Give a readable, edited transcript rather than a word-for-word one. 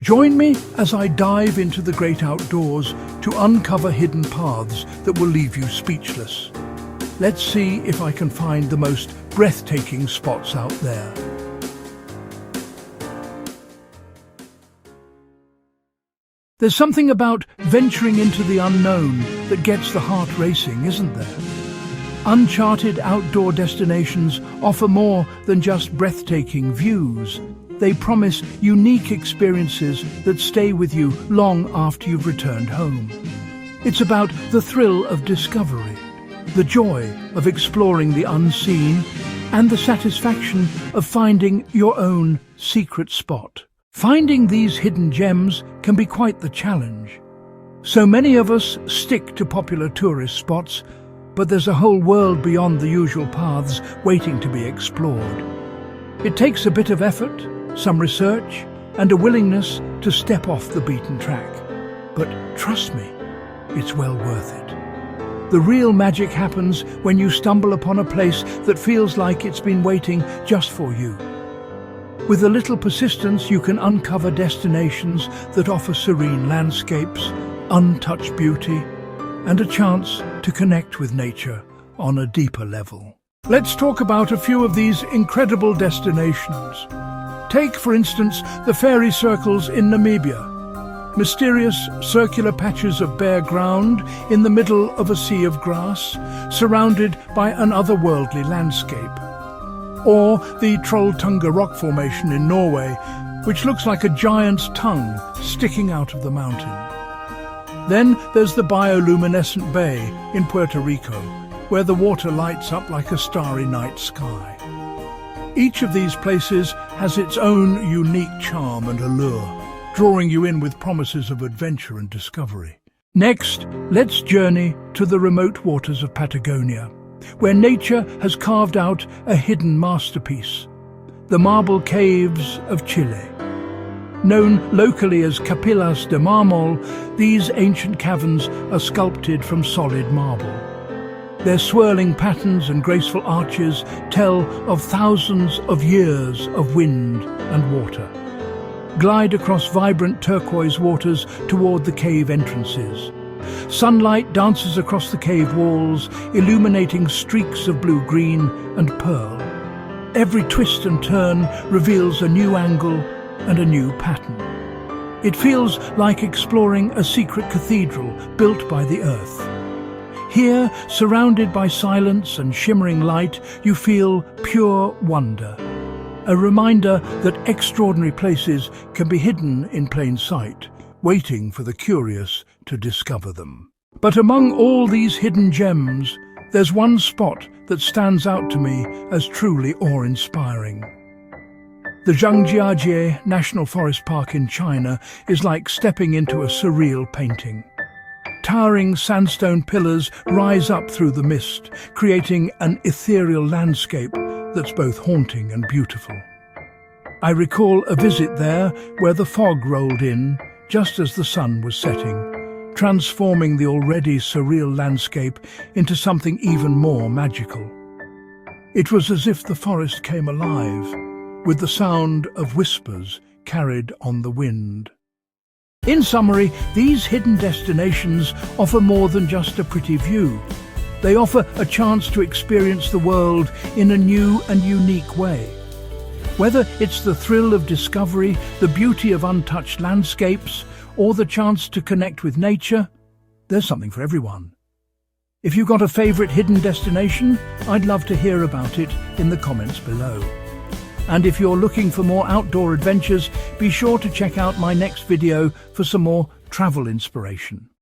Join me as I dive into the great outdoors to uncover hidden paths that will leave you speechless. Let's see if I can find the most breathtaking spots out there. There's something about venturing into the unknown that gets the heart racing, isn't there? Uncharted outdoor destinations offer more than just breathtaking views. They promise unique experiences that stay with you long after you've returned home. It's about the thrill of discovery, the joy of exploring the unseen, and the satisfaction of finding your own secret spot. Finding these hidden gems can be quite the challenge. So many of us stick to popular tourist spots, but there's a whole world beyond the usual paths waiting to be explored. It takes a bit of effort, some research, and a willingness to step off the beaten track. But trust me, it's well worth it. The real magic happens when you stumble upon a place that feels like it's been waiting just for you. With a little persistence, you can uncover destinations that offer serene landscapes, untouched beauty, and a chance to connect with nature on a deeper level. Let's talk about a few of these incredible destinations. Take, for instance, the fairy circles in Namibia. Mysterious circular patches of bare ground in the middle of a sea of grass, surrounded by an otherworldly landscape. Or the Trolltunga rock formation in Norway, which looks like a giant's tongue sticking out of the mountain. Then there's the bioluminescent bay in Puerto Rico, where the water lights up like a starry night sky. Each of these places has its own unique charm and allure, drawing you in with promises of adventure and discovery. Next, let's journey to the remote waters of Patagonia, where nature has carved out a hidden masterpiece, the marble caves of Chile. Known locally as Capillas de Mármol, these ancient caverns are sculpted from solid marble. Their swirling patterns and graceful arches tell of thousands of years of wind and water. Glide across vibrant turquoise waters toward the cave entrances. Sunlight dances across the cave walls, illuminating streaks of blue-green and pearl. Every twist and turn reveals a new angle and a new pattern. It feels like exploring a secret cathedral built by the earth. Here, surrounded by silence and shimmering light, you feel pure wonder. A reminder that extraordinary places can be hidden in plain sight, waiting for the curious to discover them. But among all these hidden gems, there's one spot that stands out to me as truly awe-inspiring. The Zhangjiajie National Forest Park in China is like stepping into a surreal painting. Towering sandstone pillars rise up through the mist, creating an ethereal landscape that's both haunting and beautiful. I recall a visit there where the fog rolled in just as the sun was setting, transforming the already surreal landscape into something even more magical. It was as if the forest came alive, with the sound of whispers carried on the wind. In summary, these hidden destinations offer more than just a pretty view. They offer a chance to experience the world in a new and unique way. Whether it's the thrill of discovery, the beauty of untouched landscapes, or the chance to connect with nature, there's something for everyone. If you've got a favorite hidden destination, I'd love to hear about it in the comments below. And if you're looking for more outdoor adventures, be sure to check out my next video for some more travel inspiration.